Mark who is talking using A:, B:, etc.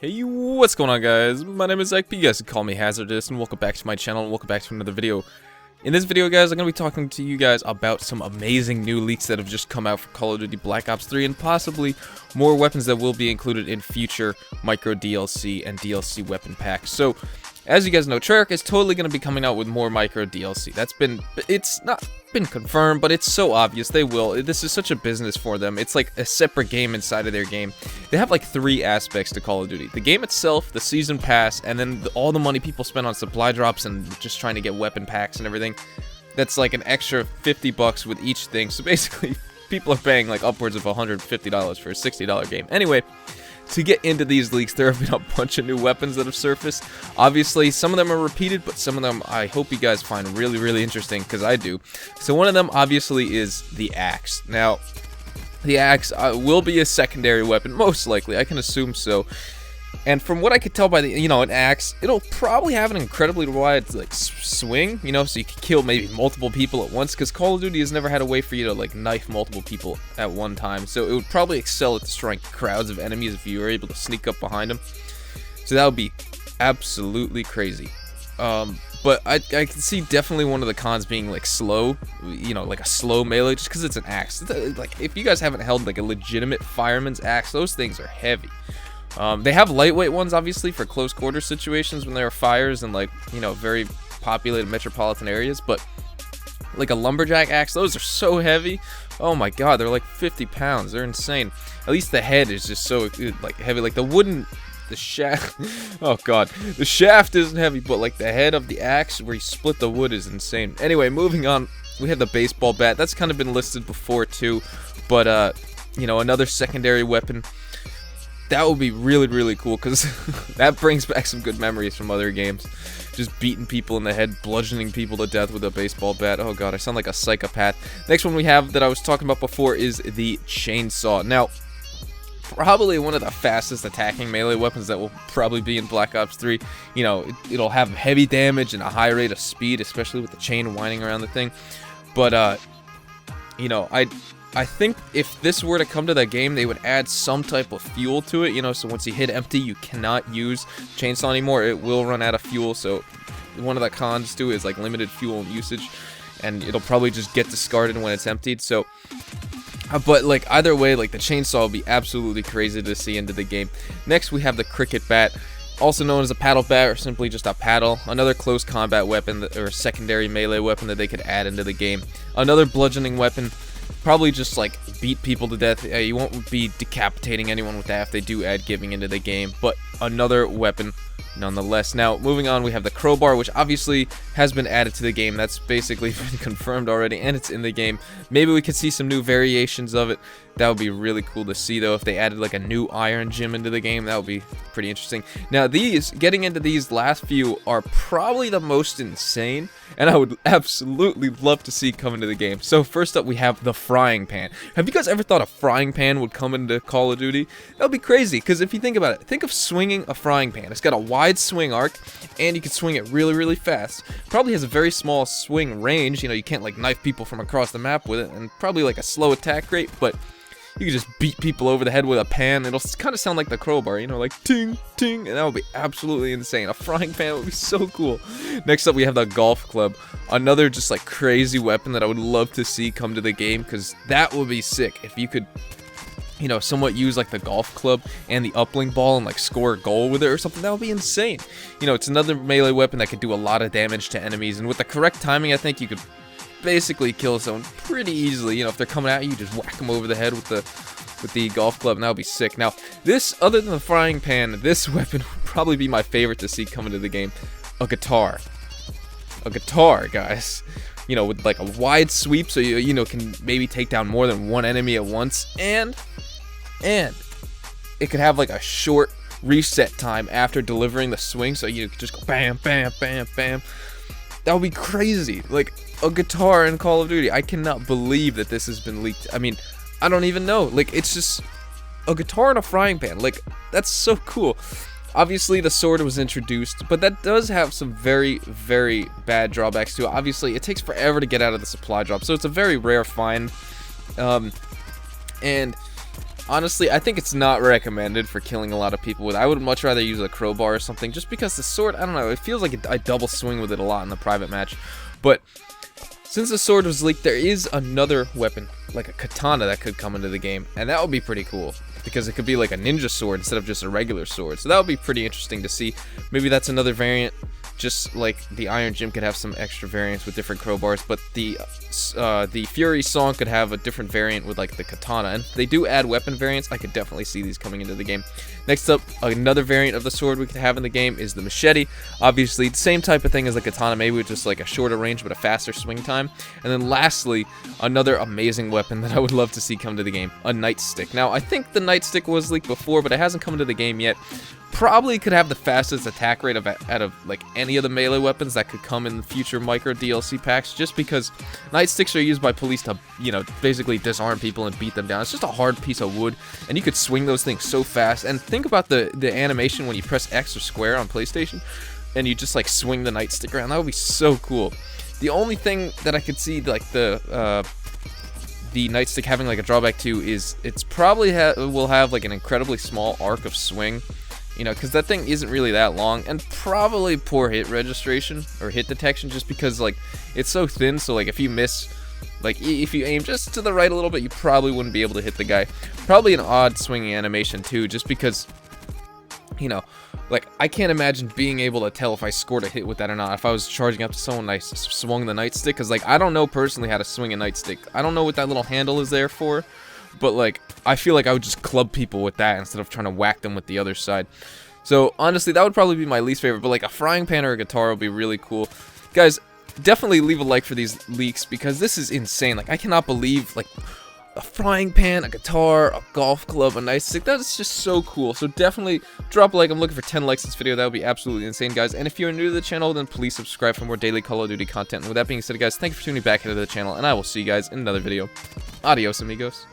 A: Hey, what's going on, guys? My name is Zach. You guys can call me Hazardous, and welcome back to my channel, and welcome back to another video. In this video, guys, I'm going to be talking to you guys about some amazing new leaks that have just come out for Call of Duty Black Ops 3, and possibly more weapons that will be included in future micro DLC and DLC weapon packs. So, as you guys know, Treyarch is totally going to be coming out with more micro DLC. It's not been confirmed, but it's so obvious they will. This is such a business for them. It's like a separate game inside of their game. They have like 3 aspects to Call of Duty: the game itself, the season pass, and then all the money people spend on supply drops and just trying to get weapon packs and everything. That's like an extra $50 with each thing. So basically, people are paying like upwards of $150 for a $60 game. Anyway, to get into these leaks, there have been a bunch of new weapons that have surfaced. Obviously, some of them are repeated, but some of them I hope you guys find really interesting, because I do. So one of them, obviously, is the axe. Now, the axe will be a secondary weapon, most likely. I can assume so. And from what I could tell by the, an axe, it'll probably have an incredibly wide, like, swing, so you can kill maybe multiple people at once, because Call of Duty has never had a way for you to, like, knife multiple people at one time, so it would probably excel at destroying crowds of enemies if you were able to sneak up behind them. So that would be absolutely crazy. But I can see definitely one of the cons being, like, slow, like a slow melee, just because it's an axe. Like, if you guys haven't held, like, a legitimate fireman's axe, those things are heavy. They have lightweight ones, obviously, for close quarter situations when there are fires in, like, very populated metropolitan areas, but like a lumberjack axe, those are so heavy. Oh my god, they're like 50 pounds. They're insane. At least the head is just so, like, heavy. Like, the shaft, oh god, the shaft isn't heavy, but like the head of the axe where you split the wood is insane. Anyway, moving on, we have the baseball bat. That's kind of been listed before too, but another secondary weapon. That would be really cool, because that brings back some good memories from other games. Just beating people in the head, bludgeoning people to death with a baseball bat. Oh god, I sound like a psychopath. Next one we have that I was talking about before is the chainsaw. Now, probably one of the fastest attacking melee weapons that will probably be in Black Ops 3. It'll have heavy damage and a high rate of speed, especially with the chain winding around the thing. But, I think if this were to come to the game, they would add some type of fuel to it, so once you hit empty, you cannot use chainsaw anymore. It will run out of fuel, so one of the cons to it is, like, limited fuel usage, and it'll probably just get discarded when it's emptied, so... But, like, either way, like, the chainsaw will be absolutely crazy to see into the game. Next, we have the cricket bat, also known as a paddle bat, or simply just a paddle. Another close combat weapon, or secondary melee weapon that they could add into the game. Another bludgeoning weapon. Probably just, like, beat people to death. You won't be decapitating anyone with that if they do add giving into the game, but another weapon nonetheless. Now, moving on, we have the crowbar, which obviously has been added to the game. That's basically been confirmed already, and it's in the game. Maybe we could see some new variations of it. That would be really cool to see, though, if they added, like, a new iron gym into the game. That would be pretty interesting. Now, getting into these last few are probably the most insane, and I would absolutely love to see come into the game. So, first up, we have the frying pan. Have you guys ever thought a frying pan would come into Call of Duty? That would be crazy, because if you think about it, think of swinging a frying pan. It's got a wide swing arc, and you can swing it really fast. Probably has a very small swing range. You can't, like, knife people from across the map with it, and probably, like, a slow attack rate, but you can just beat people over the head with a pan. It'll kind of sound like the crowbar, like ting, ting, and that would be absolutely insane. A frying pan would be so cool. Next up, we have the golf club. Another just, like, crazy weapon that I would love to see come to the game, because that would be sick if you could, somewhat use, like, the golf club and the uplink ball and, like, score a goal with it or something. That would be insane. It's another melee weapon that could do a lot of damage to enemies, and with the correct timing, I think you could basically kill someone pretty easily. If they're coming at you, just whack them over the head with the golf club, and that would be sick. Now, other than the frying pan, this weapon would probably be my favorite to see come into the game. A guitar. A guitar, guys. With, like, a wide sweep, so you can maybe take down more than one enemy at once, and it could have, like, a short reset time after delivering the swing, so you could just go bam, bam, bam, bam. That would be crazy. Like, a guitar in Call of Duty. I cannot believe that this has been leaked. I mean, I don't even know. Like, it's just a guitar and a frying pan. Like, that's so cool. Obviously, the sword was introduced, but that does have some very bad drawbacks to it. Obviously, it takes forever to get out of the supply drop, so it's a very rare find. And honestly, I think it's not recommended for killing a lot of people with. I would much rather use a crowbar or something, just because the sword, I don't know, it feels like I double swing with it a lot in the private match. But since the sword was leaked, there is another weapon, like a katana, that could come into the game, and that would be pretty cool, because it could be like a ninja sword instead of just a regular sword. So that would be pretty interesting to see. Maybe that's another variant, just like the Iron Gym could have some extra variants with different crowbars, but the Fury Song could have a different variant with like the katana. And if they do add weapon variants, I could definitely see these coming into the game. Next up, another variant of the sword we could have in the game is the machete. Obviously, the same type of thing as the katana, maybe with just like a shorter range but a faster swing time. And then lastly, another amazing weapon that I would love to see come to the game, a nightstick. Now, I think the nightstick was leaked before, but it hasn't come into the game yet. Probably could have the fastest attack rate out of like any of the melee weapons that could come in the future micro DLC packs, just because nightsticks are used by police to, you know, basically disarm people and beat them down. It's just a hard piece of wood, and you could swing those things so fast. And think about the animation when you press X or square on PlayStation, and you just like swing the nightstick around. That would be so cool. The only thing that I could see like the nightstick having like a drawback to is it's probably will have like an incredibly small arc of swing. You know, because that thing isn't really that long, and probably poor hit registration or hit detection, just because like it's so thin. So like if you miss, like if you aim just to the right a little bit, you probably wouldn't be able to hit the guy. Probably an odd swinging animation too, just because, you know, like I can't imagine being able to tell if I scored a hit with that or not. If I was charging up to someone and I swung the nightstick, because like I don't know personally how to swing a nightstick. I don't know what that little handle is there for. But, like, I feel like I would just club people with that instead of trying to whack them with the other side. So, honestly, that would probably be my least favorite. But, like, a frying pan or a guitar would be really cool. Guys, definitely leave a like for these leaks, because this is insane. Like, I cannot believe, like, a frying pan, a guitar, a golf club, a nightstick. That is just so cool. So, definitely drop a like. I'm looking for 10 likes this video. That would be absolutely insane, guys. And if you're new to the channel, then please subscribe for more daily Call of Duty content. And with that being said, guys, thank you for tuning back into the channel, and I will see you guys in another video. Adios, amigos.